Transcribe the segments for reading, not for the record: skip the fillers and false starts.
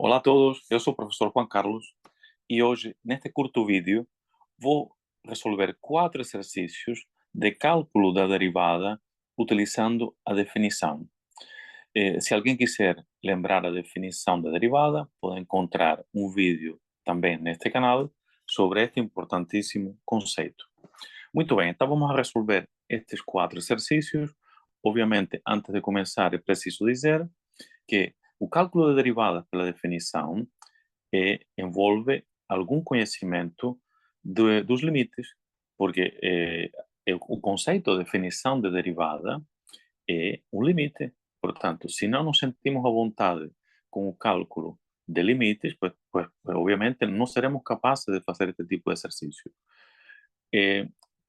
Olá a todos, eu sou o professor Juan Carlos e hoje, neste curto vídeo, vou resolver 4 exercícios de cálculo da derivada utilizando a definição. Se alguém quiser lembrar a definição da derivada, pode encontrar um vídeo também neste canal sobre este importantíssimo conceito. Muito bem, então vamos a resolver estes 4 exercícios. Obviamente, antes de começar, é preciso dizer que o cálculo da derivada pela definição envolve algum conhecimento dos limites, porque o conceito de definição de derivada é um limite. Portanto, se não nos sentimos à vontade com o cálculo de limites, pues, obviamente não seremos capazes de fazer este tipo de exercício.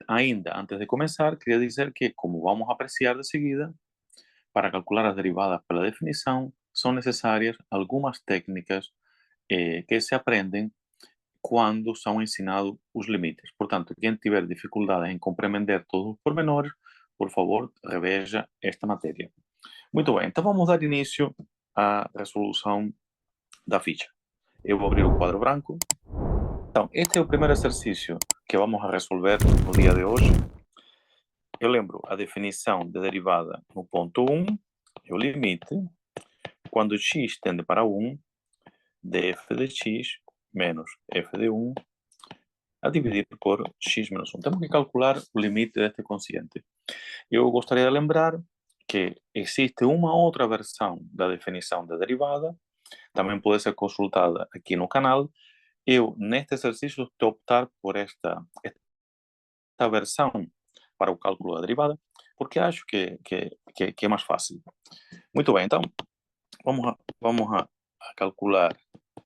Ainda, antes de começar, queria dizer que, como vamos apreciar de seguida, para calcular as derivadas pela definição, são necessárias algumas técnicas que se aprendem quando são ensinados os limites. Portanto, quem tiver dificuldades em compreender todos os pormenores, por favor, reveja esta matéria. Muito bem, então vamos dar início à resolução da ficha. Eu vou abrir o quadro branco. Então, este é o primeiro exercício que vamos a resolver no dia de hoje. Eu lembro a definição de derivada no ponto 1, é o limite, quando x tende para 1, de f de x menos f de 1 a dividir por x menos 1. Temos que calcular o limite deste quociente. Eu gostaria de lembrar que existe uma outra versão da definição da derivada, também pode ser consultada aqui no canal. Eu, neste exercício, estou a optar por esta versão para o cálculo da derivada, porque acho que é mais fácil. Muito bem, então, vamos a calcular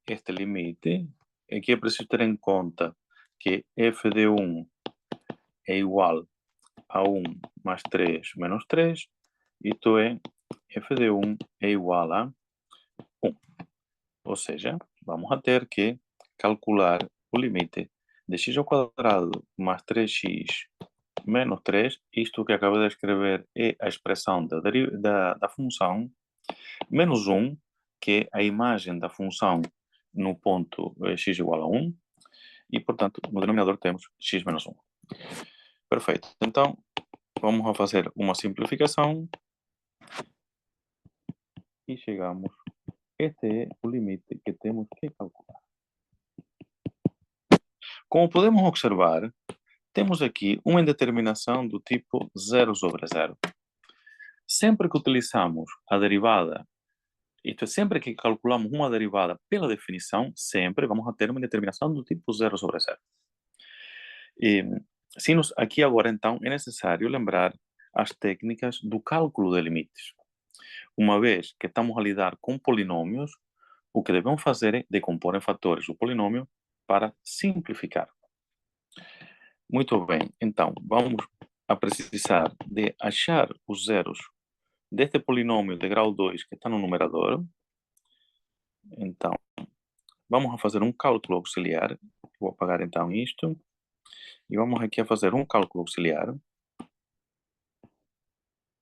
este limite. Aqui é preciso ter em conta que f de 1 é igual a 1 mais 3 menos 3, isto é, f de 1 é igual a 1. Ou seja, vamos a ter que calcular o limite de x ao quadrado mais 3x menos 3, isto que acabo de escrever é a expressão da função, menos 1, que é a imagem da função no ponto x igual a 1, e, portanto, no denominador temos x menos 1. Perfeito. Então, vamos a fazer uma simplificação e chegamos. Este é o limite que temos que calcular. Como podemos observar, temos aqui uma indeterminação do tipo 0 sobre 0. Sempre que utilizamos a derivada, isto é, sempre que calculamos uma derivada pela definição, sempre vamos a ter uma indeterminação do tipo 0 sobre 0. E, aqui agora, então, é necessário lembrar as técnicas do cálculo de limites. Uma vez que estamos a lidar com polinômios, o que devemos fazer é decompor em fatores o polinômio para simplificar. Muito bem, então, vamos a precisar de achar os zeros deste polinômio de grau 2 que está no numerador. Então, vamos a fazer um cálculo auxiliar. Vou apagar então isto. E vamos aqui a fazer um cálculo auxiliar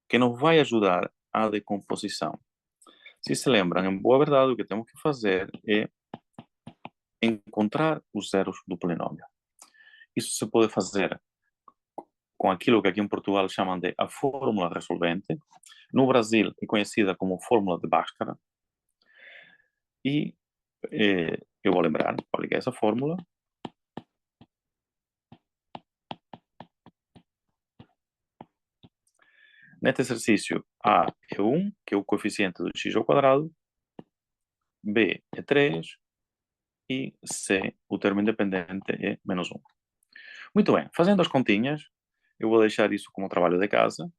que nos vai ajudar à decomposição. Se lembram, em boa verdade, o que temos que fazer é encontrar os zeros do polinômio. Isso se pode fazer com aquilo que aqui em Portugal chamam de a fórmula resolvente. No Brasil é conhecida como fórmula de Bhaskara. E eu vou lembrar qual é essa fórmula. Neste exercício, A é 1, que é o coeficiente do x ao quadrado, B é 3 e C, o termo independente, é menos 1. Muito bem, fazendo as continhas, eu vou deixar isso como trabalho de casa,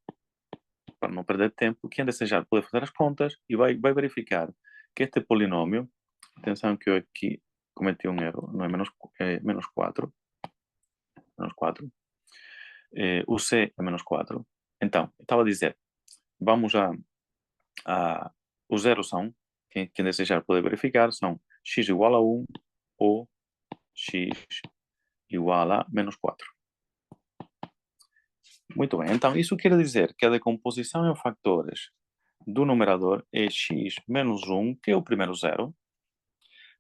para não perder tempo. Quem desejar pode fazer as contas e vai verificar que este polinômio, atenção que eu aqui cometi um erro, não é menos 4, menos 4, o C é menos 4. Então, estava a dizer, vamos os zeros são, quem desejar pode verificar, são x igual a 1 ou x igual a menos 4. Muito bem, então isso quer dizer que a decomposição em fatores do numerador é x menos 1, que é o primeiro zero,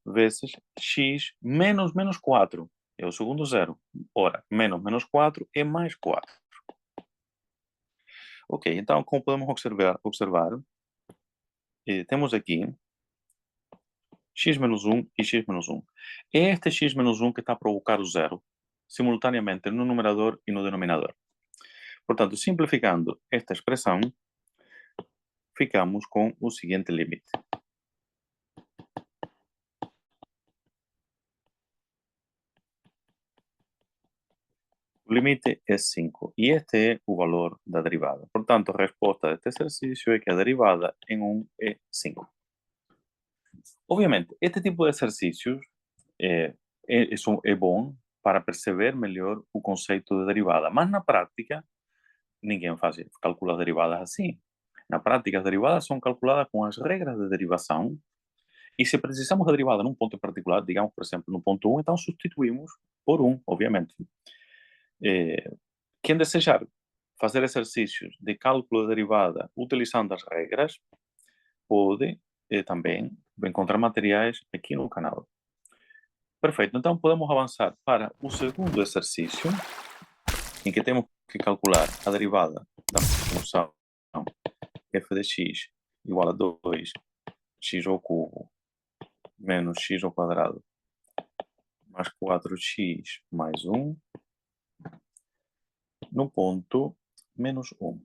vezes x menos menos 4. É o segundo zero. Ora, menos menos 4 é mais 4. Ok, então, como podemos observar temos aqui x menos 1 e x menos 1. É este x menos 1 que está a provocar o zero simultaneamente no numerador e no denominador. Portanto, simplificando esta expressão, ficamos com o seguinte limite. O limite é 5 e este é o valor da derivada. Portanto, a resposta deste exercício é que a derivada em 1 é 5. Obviamente, este tipo de exercícios é bom para perceber melhor o conceito de derivada, mas na prática ninguém calcula derivadas assim. Na prática, as derivadas são calculadas com as regras de derivação e se precisamos da derivada num ponto em particular, digamos, por exemplo, no ponto 1, então substituímos por 1, obviamente. Quem desejar fazer exercícios de cálculo de derivada utilizando as regras, pode também encontrar materiais aqui no canal. Perfeito, então podemos avançar para o segundo exercício, em que temos que calcular a derivada da função f de x igual a 2x ao cubo menos x ao quadrado mais 4x mais 1 no ponto menos 1.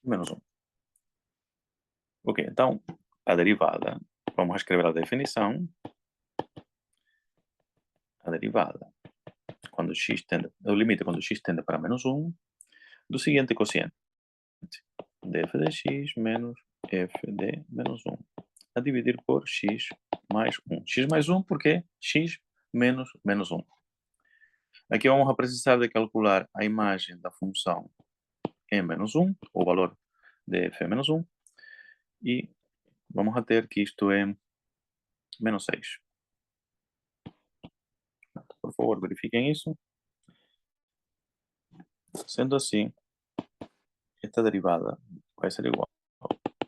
Menos 1. Ok, então a derivada, vamos escrever a definição. A derivada, quando x tende, o limite quando x tende para menos 1, do seguinte quociente, df de x menos f de menos 1, a dividir por x mais 1. X mais 1 porque x menos menos 1. Aqui vamos a precisar de calcular a imagem da função em menos 1, o valor de f menos 1, e vamos a ter que isto é menos 6. Por favor, verifiquem isso. Sendo assim, esta derivada vai ser igual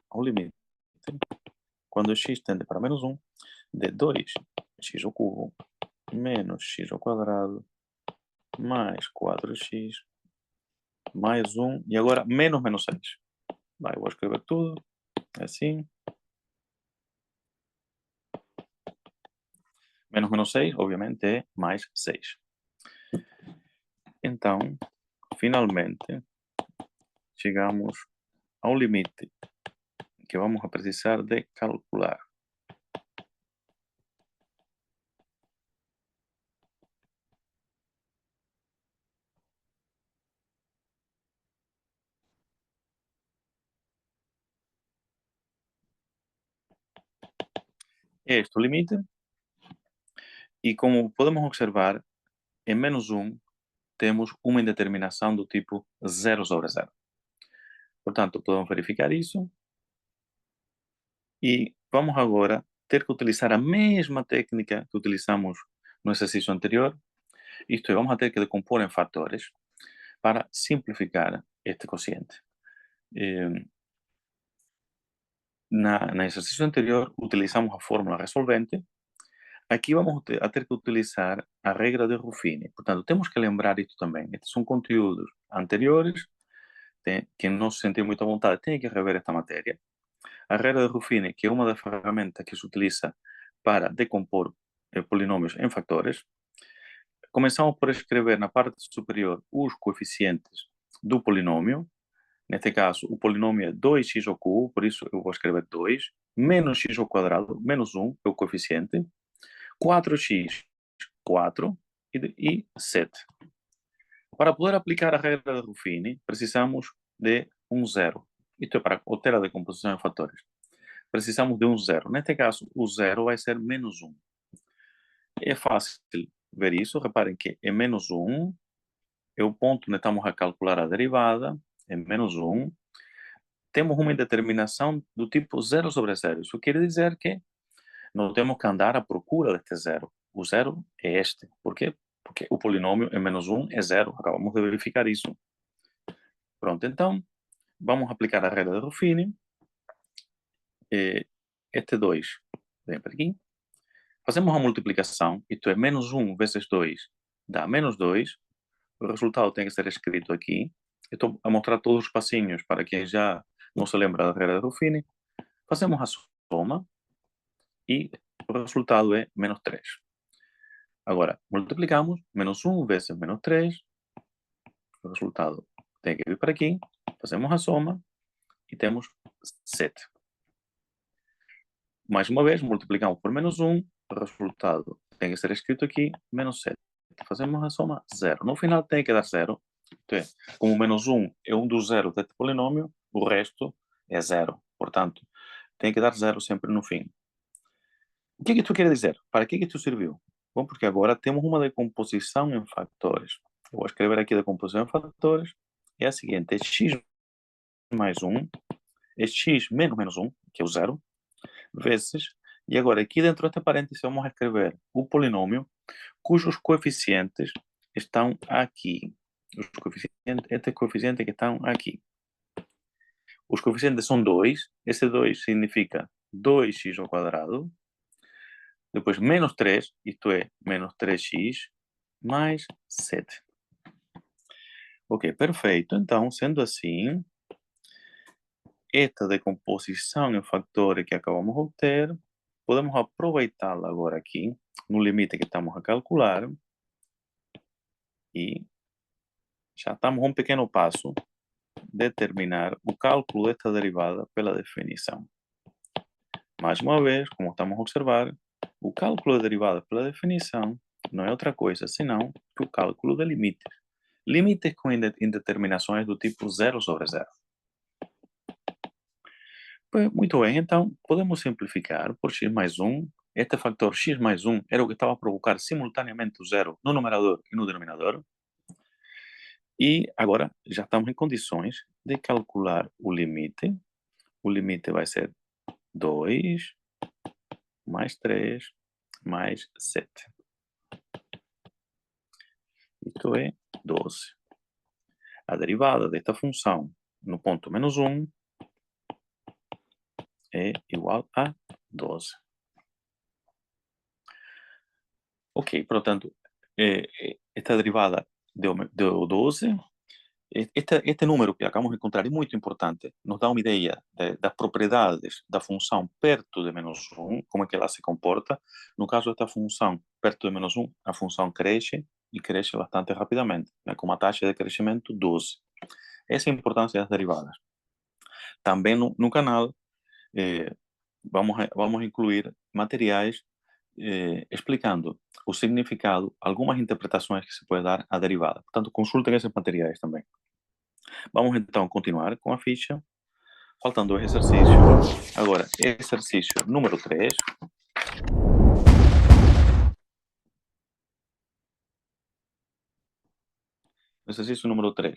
ao limite, quando x tende para menos 1, de 2x ao cubo menos x ao quadrado mais 4x mais 1, e agora menos menos 6. Vai, eu vou escrever tudo assim. Menos menos 6, obviamente, é mais 6. Então, finalmente, chegamos ao limite que vamos a precisar de calcular. É este o limite, e como podemos observar, em menos 1 temos uma indeterminação do tipo 0 sobre 0. Portanto, podemos verificar isso, e vamos agora ter que utilizar a mesma técnica que utilizamos no exercício anterior, isto é, vamos ter que decompor em fatores para simplificar este quociente. No exercício anterior utilizamos a fórmula resolvente. Aqui vamos a ter que utilizar a regra de Ruffini. Portanto, temos que lembrar isto também. Estes são conteúdos anteriores. Quem não se sentir muito à vontade tem que rever esta matéria. A regra de Ruffini, que é uma das ferramentas que se utiliza para decompor polinômios em fatores. Começamos por escrever na parte superior os coeficientes do polinômio. Neste caso, o polinômio é 2x ao cubo, por isso eu vou escrever 2, menos x ao quadrado, menos 1 é o coeficiente, 4x, 4 e 7. Para poder aplicar a regra de Ruffini, precisamos de um zero. Isto é para obter a decomposição em fatores. Precisamos de um zero. Neste caso, o zero vai ser menos 1. É fácil ver isso. Reparem que é menos 1 é o ponto onde estamos a calcular a derivada, é menos 1. Temos uma indeterminação do tipo 0 sobre 0. Isso quer dizer que não temos que andar à procura deste zero. O zero é este. Por quê? Porque o polinômio é menos 1 é zero. Acabamos de verificar isso. Pronto, então, vamos aplicar a regra de Ruffini. Este 2 vem para aqui. Fazemos a multiplicação, isto é, menos 1 vezes 2 dá menos 2. O resultado tem que ser escrito aqui. Eu estou a mostrar todos os passinhos para quem já não se lembra da regra de Ruffini. Fazemos a soma e o resultado é menos 3. Agora, multiplicamos menos 1 vezes menos 3. O resultado tem que vir para aqui. Fazemos a soma e temos 7. Mais uma vez, multiplicamos por menos 1. O resultado tem que ser escrito aqui, menos 7. Fazemos a soma, 0. No final tem que dar 0. Isto é, como menos 1 é um dos zeros deste polinômio, o resto é 0. Portanto, tem que dar 0 sempre no fim. O que é que isto quer dizer? Para que isto serviu? Bom, porque agora temos uma decomposição em fatores. Eu vou escrever aqui a decomposição em fatores. É a seguinte, é x mais 1, é x menos menos 1, que é o 0, vezes, e agora aqui dentro desta parêntese vamos escrever o polinômio cujos coeficientes estão aqui. Este coeficiente que estão aqui. Os coeficientes são 2. Esse 2 significa 2x ao quadrado. Depois menos 3, isto é, menos 3x, mais 7. Ok, perfeito. Então, sendo assim, esta decomposição em fatores que acabamos de obter, podemos aproveitá-la agora aqui, no limite que estamos a calcular, e já estamos a um pequeno passo de terminar o cálculo desta derivada pela definição. Mais uma vez, como estamos a observar, o cálculo de derivada pela definição não é outra coisa senão que o cálculo de limites. Limites com indeterminações do tipo 0 sobre 0. Muito bem, então podemos simplificar por x mais 1. Este fator x mais 1 era o que estava a provocar simultaneamente o zero no numerador e no denominador. E agora já estamos em condições de calcular o limite. O limite vai ser 2 mais 3 mais 7. Isto é 12. A derivada desta função no ponto menos 1 é igual a 12. Ok, portanto, esta derivada deu 12. Este número que acabamos de encontrar é muito importante. Nos dá uma ideia das propriedades da função perto de menos 1, como é que ela se comporta. No caso desta função perto de menos 1, a função cresce e cresce bastante rapidamente, né, com uma taxa de crescimento 12. Essa é a importância das derivadas. Também no canal vamos incluir materiais explicando o significado, algumas interpretações que se pode dar à derivada. Portanto, consultem esses materiais também. Vamos então continuar com a ficha, faltando o exercício. Agora, exercício número 3. Exercício número 3.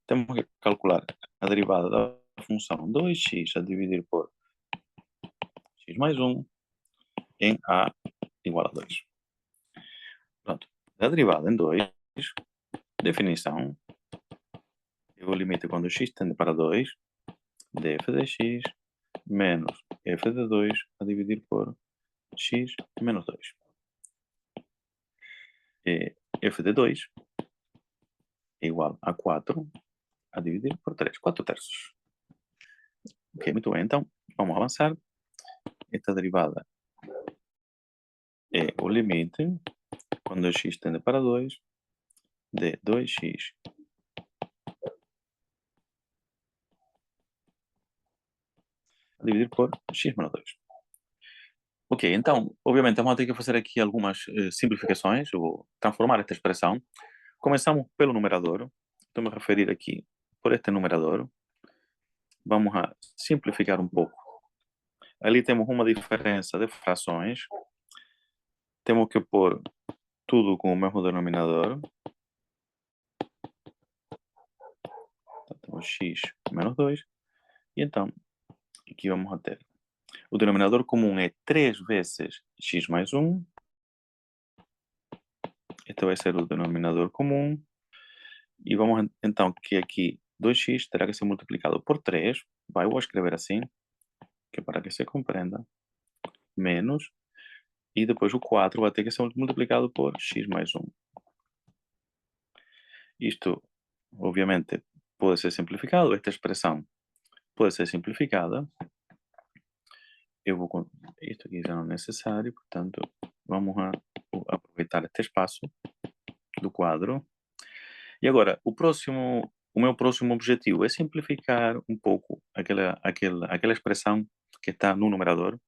Temos que calcular a derivada da função 2x a dividir por x mais 1 em a igual a 2. Pronto. A derivada em 2, definição, é o limite quando x tende para 2, de f de x menos f de 2 a dividir por x menos 2. E f de 2 é igual a 4 a dividir por 3, 4 terços. Ok, muito bem, então vamos avançar. Esta derivada é o limite quando x tende para 2 de 2x a dividir por x menos 2. Ok, então, obviamente, vamos ter que fazer aqui algumas simplificações. Eu vou transformar esta expressão. Começamos pelo numerador. Estou a me referir aqui por este numerador. Vamos a simplificar um pouco. Ali temos uma diferença de frações. Temos que pôr tudo com o mesmo denominador. Então, temos x menos 2. E então, aqui vamos a ter. O denominador comum é 3 vezes x mais 1. Este vai ser o denominador comum. E vamos então que aqui 2x terá que ser multiplicado por 3. Vou escrever assim, que é para que se compreenda. Menos e depois o 4 vai ter que ser multiplicado por x mais 1. Isto, obviamente, pode ser simplificado. Esta expressão pode ser simplificada. Isto aqui já não é necessário, portanto, vamos aproveitar este espaço do quadro. E agora, o meu próximo objetivo é simplificar um pouco aquela expressão que está no numerador.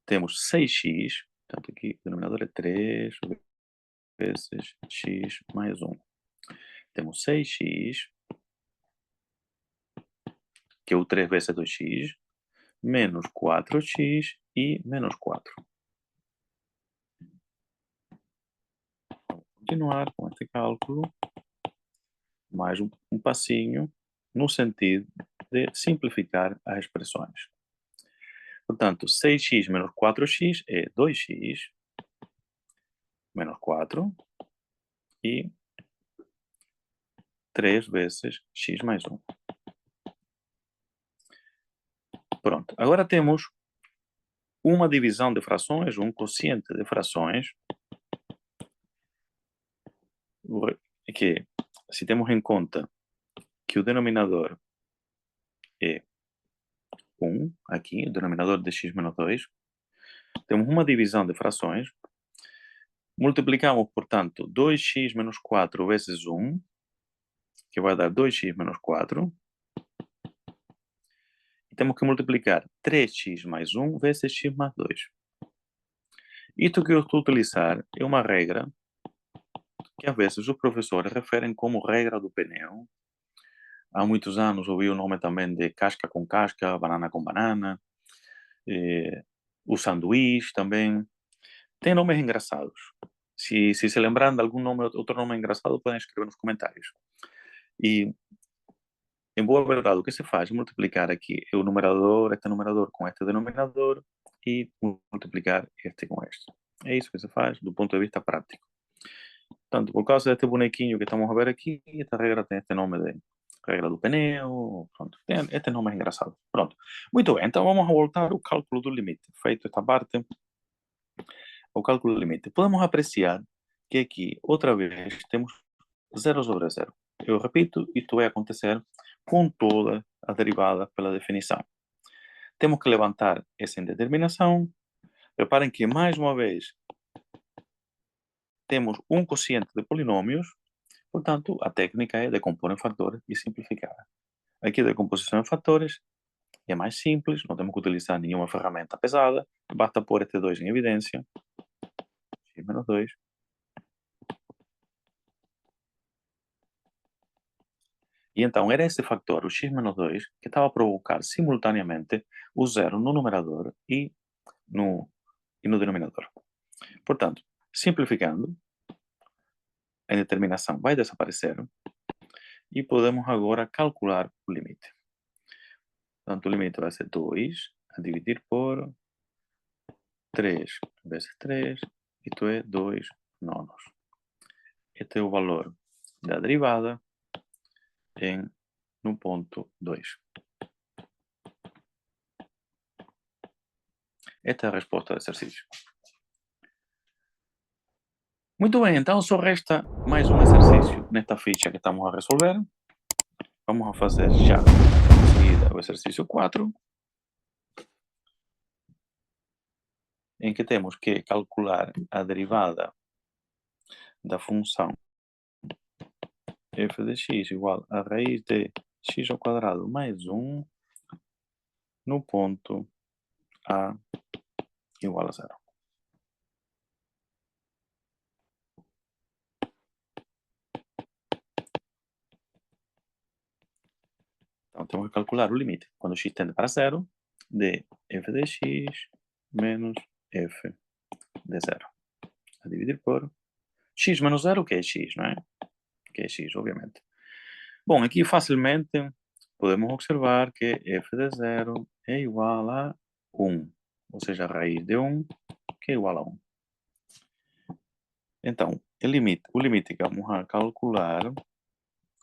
Temos 6x, portanto aqui o denominador é 3 vezes x mais 1. Temos 6x, que é o 3 vezes 2x, menos 4x e menos 4. Vamos continuar com este cálculo, mais um passinho, no sentido de simplificar as expressões. Portanto, 6x menos 4x é 2x menos 4 e 3 vezes x mais 1. Pronto, agora temos uma divisão de frações, um quociente de frações, que se temos em conta que o denominador é 1, aqui, o denominador de x menos 2, temos uma divisão de frações, multiplicamos, portanto, 2x menos 4 vezes 1, que vai dar 2x menos 4, e temos que multiplicar 3x mais 1 vezes x mais 2. Isto que eu estou a utilizar é uma regra que às vezes os professores referem como regra do pneu. Há muitos anos ouvi o nome também de casca com casca, banana com banana, o sanduíche também. Tem nomes engraçados. Se lembrarem de algum nome, outro nome engraçado, podem escrever nos comentários. E, em boa verdade, o que se faz é multiplicar aqui o numerador, este numerador com este denominador e multiplicar este com este. É isso que se faz do ponto de vista prático. Portanto, por causa deste bonequinho que estamos a ver aqui, esta regra tem este nome de regra do pneu, pronto, tem este nome é engraçado. Pronto, muito bem, então vamos a voltar ao cálculo do limite. Feito esta parte, o cálculo do limite. Podemos apreciar que aqui, outra vez, temos 0 sobre 0. Eu repito, isto vai acontecer com toda a derivada pela definição. Temos que levantar essa indeterminação. Reparem que, mais uma vez, temos um quociente de polinômios, portanto, a técnica é decompor em fatores e simplificar. Aqui a decomposição em fatores é mais simples, não temos que utilizar nenhuma ferramenta pesada, basta pôr este 2 em evidência, x menos 2, e então era esse fator, o x menos 2, que estava a provocar simultaneamente o zero no numerador e no denominador. Portanto, simplificando, a indeterminação vai desaparecer e podemos agora calcular o limite. Portanto, o limite vai ser 2 a dividir por 3 vezes 3, isto é 2 nonos. Este é o valor da derivada no ponto 2. Esta é a resposta do exercício. Muito bem, então só resta mais um exercício nesta ficha que estamos a resolver. Vamos a fazer já em seguida o exercício 4, em que temos que calcular a derivada da função f de x igual a raiz de x ao quadrado mais 1 no ponto a igual a 0. Então, temos que calcular o limite, quando x tende para 0, de f de x menos f de 0. A dividir por x menos 0, que é x, não é? Que é x, obviamente. Bom, aqui facilmente podemos observar que f de 0 é igual a 1, ou seja, a raiz de 1, que é igual a 1. Então, o limite que vamos a calcular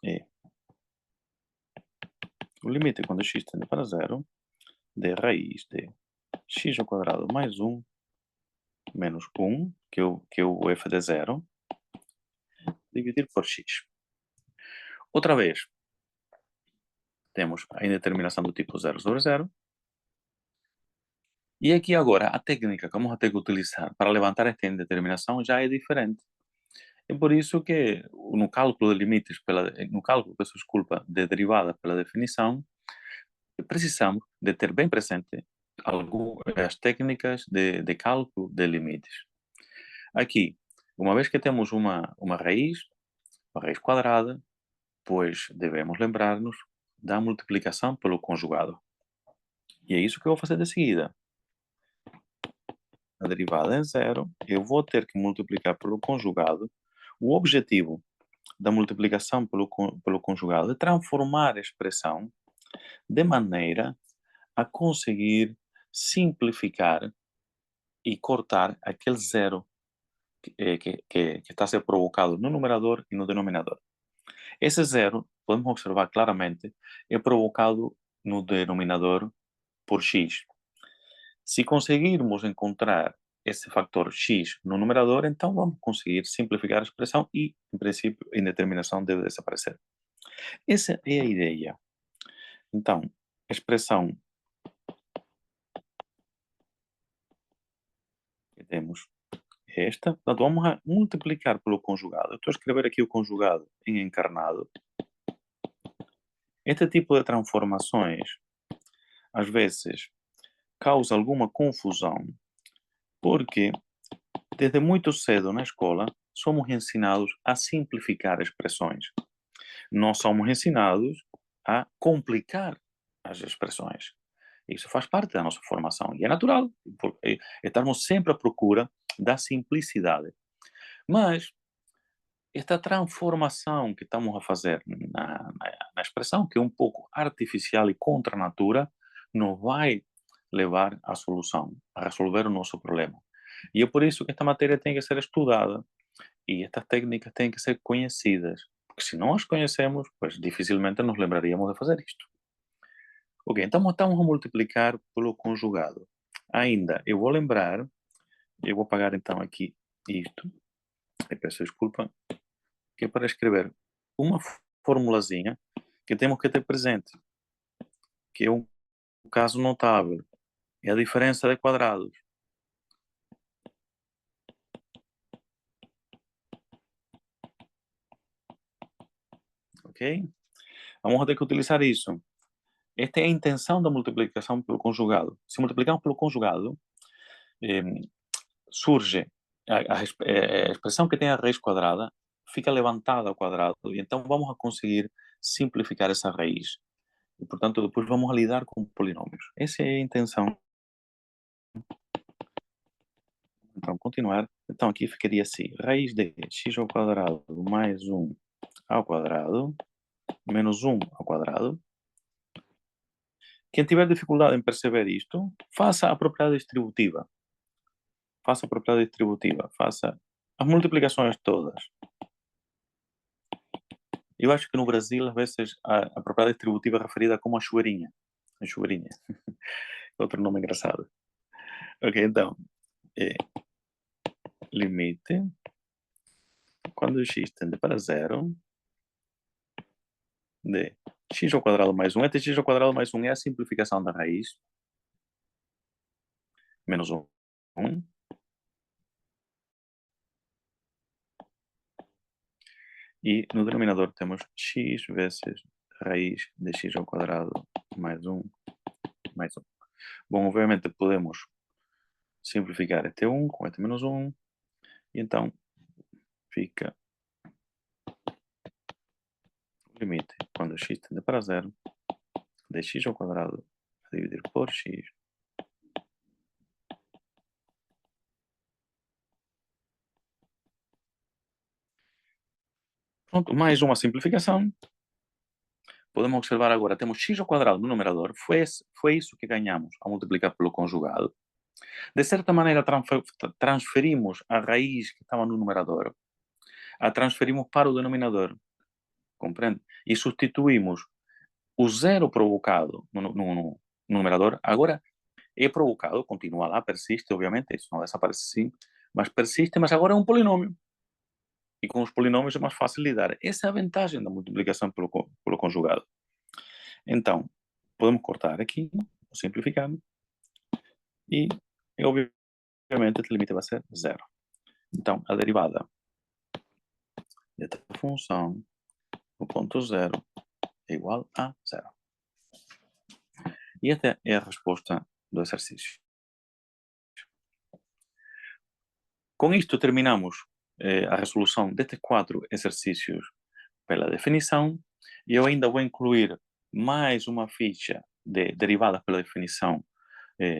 é o limite quando x tende para 0 de raiz de x ao quadrado mais 1 menos 1, que é o f de 0, dividir por x. Outra vez, temos a indeterminação do tipo 0 sobre 0. E aqui agora, a técnica que vamos ter que utilizar para levantar esta indeterminação já é diferente. É por isso que no cálculo de limites, no cálculo, peço desculpa, de derivadas pela definição, precisamos de ter bem presente as técnicas de cálculo de limites. Aqui, uma vez que temos uma raiz quadrada, pois devemos lembrar-nos da multiplicação pelo conjugado. E é isso que eu vou fazer de seguida. A derivada é zero, eu vou ter que multiplicar pelo conjugado. O objetivo da multiplicação pelo conjugado é transformar a expressão de maneira a conseguir simplificar e cortar aquele zero que está a ser provocado no numerador e no denominador. Esse zero, podemos observar claramente, é provocado no denominador por x. Se conseguirmos encontrar esse fator x no numerador, então vamos conseguir simplificar a expressão e, em princípio, a indeterminação deve desaparecer. Essa é a ideia. Então, a expressão que temos é esta. Portanto, vamos a multiplicar pelo conjugado. Eu estou a escrever aqui o conjugado em encarnado. Este tipo de transformações, às vezes, causa alguma confusão, porque desde muito cedo na escola somos ensinados a simplificar expressões. Não somos ensinados a complicar as expressões. Isso faz parte da nossa formação e é natural, porque estamos sempre à procura da simplicidade. Mas esta transformação que estamos a fazer na expressão, que é um pouco artificial e contra a natura, não vai levar à solução, a resolver o nosso problema. E é por isso que esta matéria tem que ser estudada e estas técnicas têm que ser conhecidas, porque se não as conhecemos, pues dificilmente nos lembraríamos de fazer isto. Ok, então estamos a multiplicar pelo conjugado. Ainda, eu vou lembrar, eu vou apagar então aqui isto, eu peço desculpa, que é para escrever uma formulazinha que temos que ter presente, que é um caso notável, é a diferença de quadrados. Ok? Vamos ter que utilizar isso. Esta é a intenção da multiplicação pelo conjugado. Se multiplicamos pelo conjugado, eh, surge a expressão que tem a raiz quadrada, fica levantada ao quadrado, e então vamos a conseguir simplificar essa raiz. E, portanto, depois vamos a lidar com polinômios. Essa é a intenção. Então, continuar. Então, aqui ficaria assim. Raiz de x ao quadrado mais 1 ao quadrado menos 1 ao quadrado. Quem tiver dificuldade em perceber isto, faça a propriedade distributiva. Faça a propriedade distributiva. Faça as multiplicações todas. Eu acho que no Brasil, às vezes, a propriedade distributiva é referida como a chuveirinha. A chuveirinha. Outro nome engraçado. Ok, então, é, limite, quando x tende para zero, de x ao quadrado mais 1. Este x ao quadrado mais 1 é a simplificação da raiz, menos 1. E no denominador temos x vezes raiz de x ao quadrado mais 1 mais 1. Bom, obviamente podemos simplificar este 1 com este menos 1, e então fica o limite quando x tende para zero de x ao quadrado a dividir por x pronto, mais uma simplificação. Podemos observar agora, temos x ao quadrado no numerador, foi isso que ganhamos ao multiplicar pelo conjugado. De certa maneira, transferimos a raiz que estava no numerador, a transferimos para o denominador, compreende? E substituímos o zero provocado no numerador, agora é provocado, continua lá, persiste, obviamente, isso não desaparece sim, mas persiste, mas agora é um polinômio. E com os polinômios é mais fácil lidar. Essa é a vantagem da multiplicação pelo conjugado. Então, podemos cortar aqui, simplificando, e, obviamente, o limite vai ser zero. Então, a derivada desta função no ponto zero é igual a zero. E esta é a resposta do exercício. Com isto terminamos a resolução destes 4 exercícios pela definição, e eu ainda vou incluir mais uma ficha de derivadas pela definição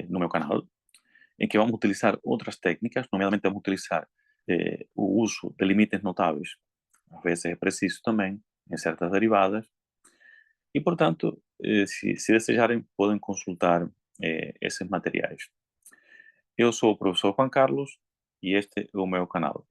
no meu canal, em que vamos utilizar outras técnicas, nomeadamente vamos utilizar o uso de limites notáveis, às vezes é preciso também, em certas derivadas, e, portanto, se desejarem, podem consultar esses materiais. Eu sou o professor Juan Carlos e este é o meu canal.